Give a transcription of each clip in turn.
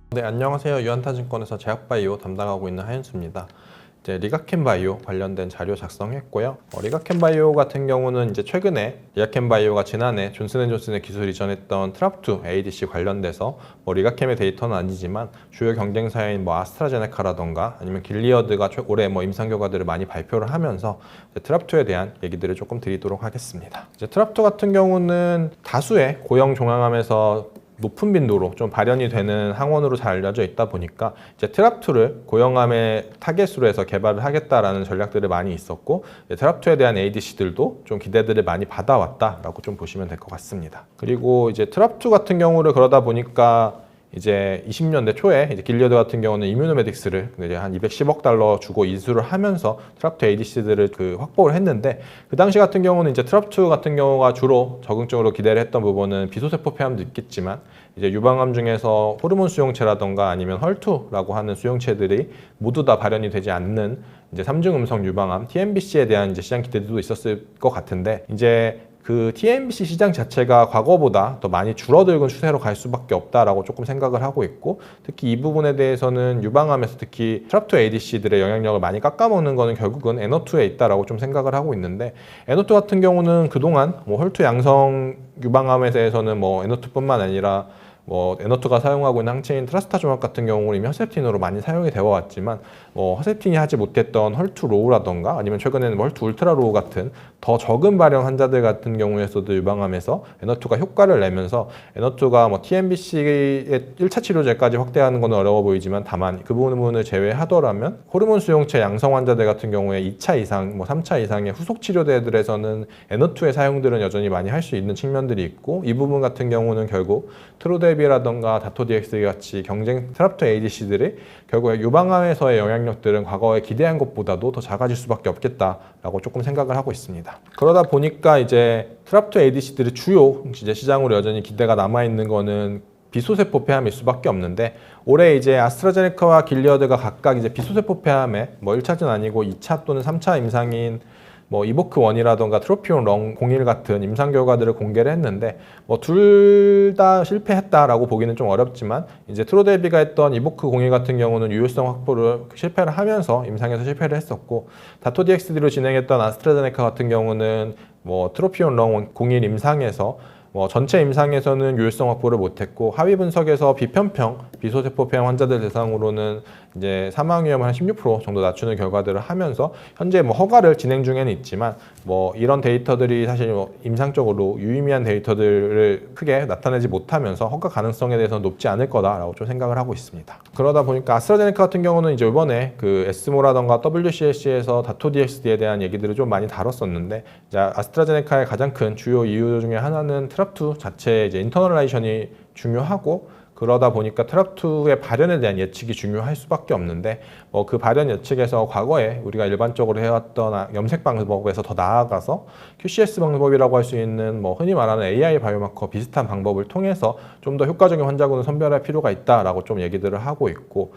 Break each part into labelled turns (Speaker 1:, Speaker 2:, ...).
Speaker 1: 네, 안녕하세요. 유한타증권에서 제약바이오 담당하고 있는 하윤수입니다. 이제 리가켄바이오 관련된 자료 작성했고요. 리가켄바이오 같은 경우는 이제 최근에 리가켄바이오가 지난해 존슨앤존슨의 기술 이전했던 트랍2 ADC 관련돼서 리가켄의 데이터는 아니지만 주요 경쟁사인 아스트라제네카라던가 아니면 길리어드가 올해 임상 결과들을 많이 발표를 하면서 트랍2에 대한 얘기들을 조금 드리도록 하겠습니다. 이제 트랍2 같은 경우는 다수의 고형 종양암에서 높은 빈도로 좀 발현이 되는 항원으로 잘 알려져 있다 보니까 이제 트랍2를 고형암의 타겟으로 해서 개발을 하겠다라는 전략들이 많이 있었고, 트랍2에 대한 ADC들도 좀 기대들을 많이 받아왔다라고 좀 보시면 될 것 같습니다. 그리고 이제 트랍2 같은 경우를 그러다 보니까 이제 20년대 초에 이제 길리어드 같은 경우는 이뮤노메딕스를 이제 한 210억 달러 주고 인수를 하면서 트랍2 ADC들을 확보를 했는데, 그 당시 같은 경우는 이제 트랍2 같은 경우가 주로 적응적으로 기대를 했던 부분은 비소세포 폐암도 있겠지만 이제 유방암 중에서 호르몬 수용체라던가 아니면 헐투라고 하는 수용체들이 모두 다 발현이 되지 않는 이제 3중 음성 유방암 TNBC에 대한 이제 시장 기대도 있었을 것 같은데, 이제 그 TNBC 시장 자체가 과거보다 더 많이 줄어들는 추세로 갈 수밖에 없다라고 조금 생각을 하고 있고, 특히 이 부분에 대해서는 유방암에서 특히 트랍2 ADC들의 영향력을 많이 깎아먹는 거는 결국은 N02에 있다라고 좀 생각을 하고 있는데, N02 같은 경우는 그동안 헐투 양성 유방암에 대해서는 N02뿐만 아니라 N02가 사용하고 있는 항체인 트라스타조맙 같은 경우는 이미 허셉틴으로 많이 사용이 되어 왔지만 허셉틴이 하지 못했던 헐투 로우라던가 아니면 최근에는 헐투 울트라 로우 같은 더 적은 발현 환자들 같은 경우에서도 유방암에서 N02가 효과를 내면서 N02가 TNBC의 1차 치료제까지 확대하는 건 어려워 보이지만, 다만 그 부분을 제외하더라면 호르몬 수용체 양성 환자들 같은 경우에 2차 이상, 3차 이상의 후속 치료제들에서는 N02의 사용들은 여전히 많이 할 수 있는 측면들이 있고, 이 부분 같은 경우는 결국 트로데비라던가 다토디엑스 같이 경쟁 트랍2 ADC들이 결국에 유방암에서의 영향력들은 과거에 기대한 것보다도 더 작아질 수밖에 없겠다라고 조금 생각을 하고 있습니다. 그러다 보니까 이제 트랍2 ADC들의 주요 이제 시장으로 여전히 기대가 남아있는 거는 비소세포 폐암일 수밖에 없는데, 올해 이제 아스트라제네카와 길리어드가 각각 이제 비소세포 폐암에 1차는 아니고 2차 또는 3차 임상인 이보크1이라던가 트로피온-렁01 같은 임상 결과들을 공개를 했는데, 둘 다 실패했다라고 보기는 좀 어렵지만 이제 트로데비가 했던 이보크01 같은 경우는 유효성 확보를 실패를 하면서 임상에서 실패를 했었고, 다토디엑스D로 진행했던 아스트라제네카 같은 경우는 트로피온-렁01 임상에서 전체 임상에서는 유효성 확보를 못했고, 하위 분석에서 비편평 비소세포 폐암 환자들 대상으로는 이제 사망 위험을 한 16% 정도 낮추는 결과들을 하면서 현재 허가를 진행 중에는 있지만 이런 데이터들이 사실 임상적으로 유의미한 데이터들을 크게 나타내지 못하면서 허가 가능성에 대해서는 높지 않을 거다라고 좀 생각을 하고 있습니다. 그러다 보니까 아스트라제네카 같은 경우는 이제 이번에 그 에스모라던가 WCS에서 다토DXD에 대한 얘기들을 좀 많이 다뤘었는데, 이제 아스트라제네카의 가장 큰 주요 이유 중에 하나는 트랍2 자체의 이제 인터널라이션이 중요하고, 그러다 보니까 트랍2의 발현에 대한 예측이 중요할 수밖에 없는데, 그 발현 예측에서 과거에 우리가 일반적으로 해왔던 염색 방법에서 더 나아가서 QCS 방법이라고 할 수 있는 흔히 말하는 AI 바이오마커 비슷한 방법을 통해서 좀 더 효과적인 환자군을 선별할 필요가 있다라고 좀 얘기들을 하고 있고,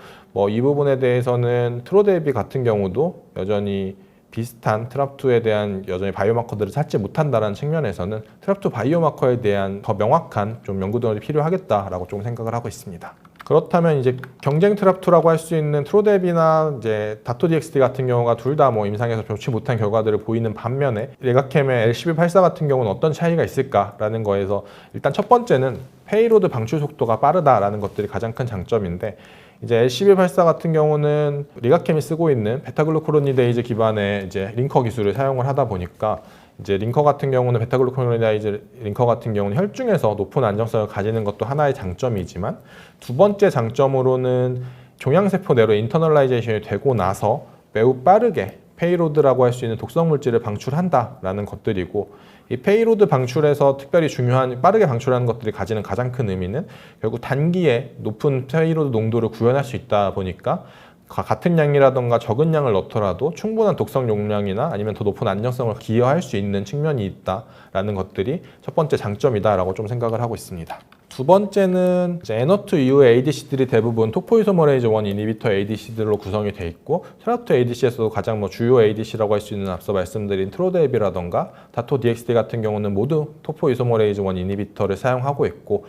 Speaker 1: 이 부분에 대해서는 트로데비 같은 경우도 여전히 비슷한 트랍2에 대한 여전히 바이오마커들을 찾지 못한다는 측면에서는 트랍2 바이오마커에 대한 더 명확한 좀 연구 등이 필요하겠다라고 좀 생각을 하고 있습니다. 그렇다면 이제 경쟁 트랍2라고 할 수 있는 트로데비나 이제 다토DXD 같은 경우가 둘 다 임상에서 좋지 못한 결과들을 보이는 반면에 레가켐의 L1284 같은 경우는 어떤 차이가 있을까라는 거에서, 일단 첫 번째는 페이로드 방출 속도가 빠르다라는 것들이 가장 큰 장점인데, 이제 L1284 같은 경우는 리가켐이 쓰고 있는 베타글루코로니데이즈 기반의 이제 링커 기술을 사용을 하다 보니까, 이제 링커 같은 경우는 베타글루코로니데이즈 링커 같은 경우는 혈중에서 높은 안정성을 가지는 것도 하나의 장점이지만, 두 번째 장점으로는 종양세포 내로 인터널라이제이션이 되고 나서 매우 빠르게 페이로드라고 할 수 있는 독성 물질을 방출한다라는 것들이고, 이 페이로드 방출에서 특별히 중요한 빠르게 방출하는 것들이 가지는 가장 큰 의미는 결국 단기에 높은 페이로드 농도를 구현할 수 있다 보니까 같은 양이라던가 적은 양을 넣더라도 충분한 독성 용량이나 아니면 더 높은 안정성을 기여할 수 있는 측면이 있다라는 것들이 첫 번째 장점이다라고 좀 생각을 하고 있습니다. 두 번째는 이제 N2 이후의 ADC들이 대부분 토포이소머레이즈 1 이니비터 ADC들로 구성이 돼 있고 트랍토 ADC에서도 가장 주요 ADC라고 할 수 있는 앞서 말씀드린 트로데비라던가 다토 DXD 같은 경우는 모두 토포이소머레이즈 1 이니비터를 사용하고 있고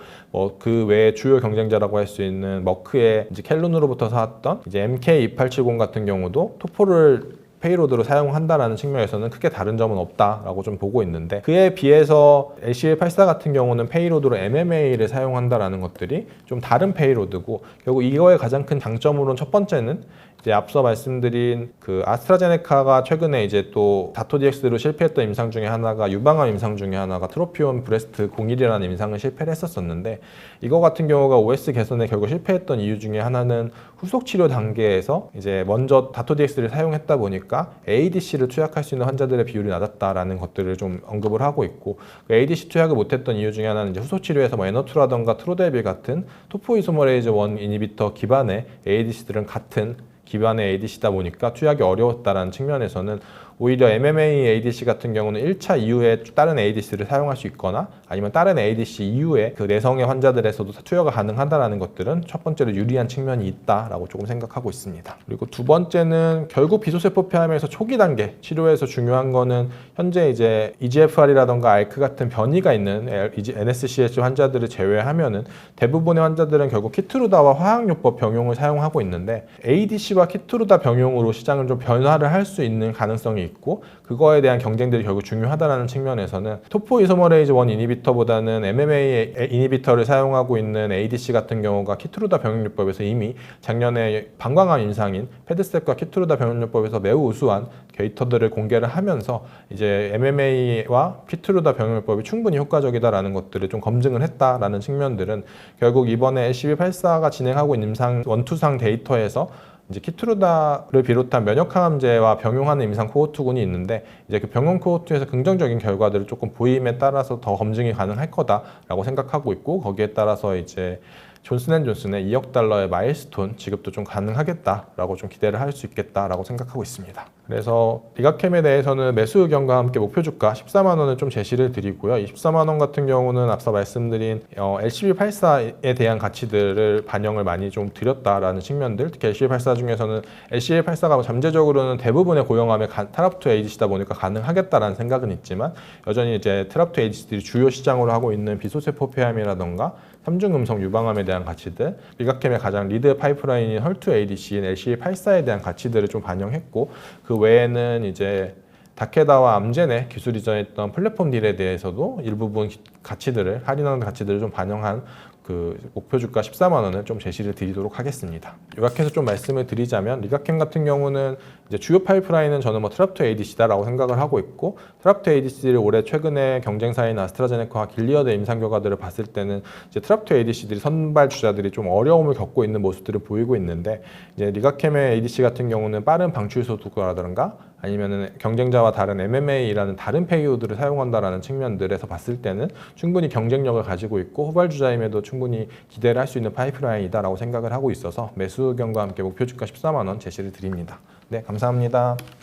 Speaker 1: 그 외에 주요 경쟁자라고 할 수 있는 머크의 이제 켈룬으로부터 사왔던 이제 MK2870 같은 경우도 토포를 페이로드로 사용한다라는 측면에서는 크게 다른 점은 없다라고 좀 보고 있는데 그에 비해서 LCA84 같은 경우는 페이로드로 MMA를 사용한다라는 것들이 좀 다른 페이로드고 결국 이거의 가장 큰 장점으로는 첫 번째는 이제 앞서 말씀드린 그 아스트라제네카가 최근에 이제 또 다토DX로 실패했던 임상 중에 하나가 유방암 임상 중에 하나가 트로피온 브레스트 01이라는 임상을 실패를 했었었는데 이거 같은 경우가 OS 개선에 결국 실패했던 이유 중에 하나는 후속 치료 단계에서 이제 먼저 다토DX를 사용했다 보니까 ADC를 투약할 수 있는 환자들의 비율이 낮았다라는 것들을 좀 언급을 하고 있고 그 ADC 투약을 못했던 이유 중에 하나는 이제 후속 치료에서 에너투라던가 트로데빌 같은 토포이소머레이즈 1 이니비터 기반의 ADC들은 같은 기반의 ADC다 보니까 투약이 어려웠다는 측면에서는 오히려 MMA ADC 같은 경우는 1차 이후에 다른 ADC를 사용할 수 있거나 아니면 다른 ADC 이후에 그 내성의 환자들에서도 투여가 가능하다는 것들은 첫 번째로 유리한 측면이 있다라고 조금 생각하고 있습니다. 그리고 두 번째는 결국 비소세포 폐암에서 초기 단계 치료에서 중요한 거는 현재 이제 EGFR이라던가 ALK 같은 변이가 있는 NSCH 환자들을 제외하면은 대부분의 환자들은 결국 키트루다와 화학요법 병용을 사용하고 있는데 ADC와 키트루다 병용으로 시장을 좀 변화를 할 수 있는 가능성이 있고 그거에 대한 경쟁들이 결국 중요하다는 측면에서는 토포이소머레이즈 1 이니비터보다는 MMA 이니비터를 사용하고 있는 ADC 같은 경우가 키트루다 병용요법에서 이미 작년에 방광암 임상인 패드스텝과 키트루다 병용요법에서 매우 우수한 데이터들을 공개를 하면서 이제 MMA와 키트루다 병용요법이 충분히 효과적이다라는 것들을 좀 검증을 했다라는 측면들은 결국 이번에 LCB84가 진행하고 있는 임상 원투상 데이터에서 이제 키트루다를 비롯한 면역항암제와 병용하는 임상 코호트군이 있는데 이제 그 병용 코호트에서 긍정적인 결과들을 조금 보임에 따라서 더 검증이 가능할 거다라고 생각하고 있고 거기에 따라서 이제 존슨앤존슨의 2억 달러의 마일스톤 지급도 좀 가능하겠다라고 좀 기대를 할 수 있겠다라고 생각하고 있습니다. 그래서 리가캠에 대해서는 매수 의견과 함께 목표 주가 14만 원을 좀 제시를 드리고요. 24만 원 같은 경우는 앞서 말씀드린 LCB84에 대한 가치들을 반영을 많이 좀 드렸다라는 측면들, 특히 LCB84 중에서는 LCB84가 잠재적으로는 대부분의 고형암의 트랍토 ADC다 보니까 가능하겠다라는 생각은 있지만 여전히 이제 트랍토 ADC들이 주요 시장으로 하고 있는 비소세포 폐암이라던가 삼중음성 유방암에 대한 가치들, 리가캠의 가장 리드 파이프라인인 헐투 ADC인 LCA84에 대한 가치들을 좀 반영했고 그 외에는 이제 다케다와 암젠의 기술 이전했던 플랫폼 딜에 대해서도 일부분 가치들을 할인하는 가치들을 좀 반영한 그 목표 주가 14만 원을 좀 제시를 드리도록 하겠습니다. 요약해서 좀 말씀을 드리자면 리가캠 같은 경우는 이제 주요 파이프라인은 저는 트랍토 ADC다라고 생각을 하고 있고 트랍토 ADC를 올해 최근에 경쟁사인 아스트라제네카와 길리어드 임상 결과들을 봤을 때는 이제 트랍토 ADC들이 선발 주자들이 좀 어려움을 겪고 있는 모습들을 보이고 있는데 이제 리가캠의 ADC 같은 경우는 빠른 방출 속도라든가 아니면은 경쟁자와 다른 MMA라는 다른 페이로드를 사용한다라는 측면들에서 봤을 때는 충분히 경쟁력을 가지고 있고 후발주자임에도 충분히 기대를 할 수 있는 파이프라인이다라고 생각을 하고 있어서 매수 의견과 함께 목표 주가 14만 원 제시를 드립니다. 네, 감사합니다.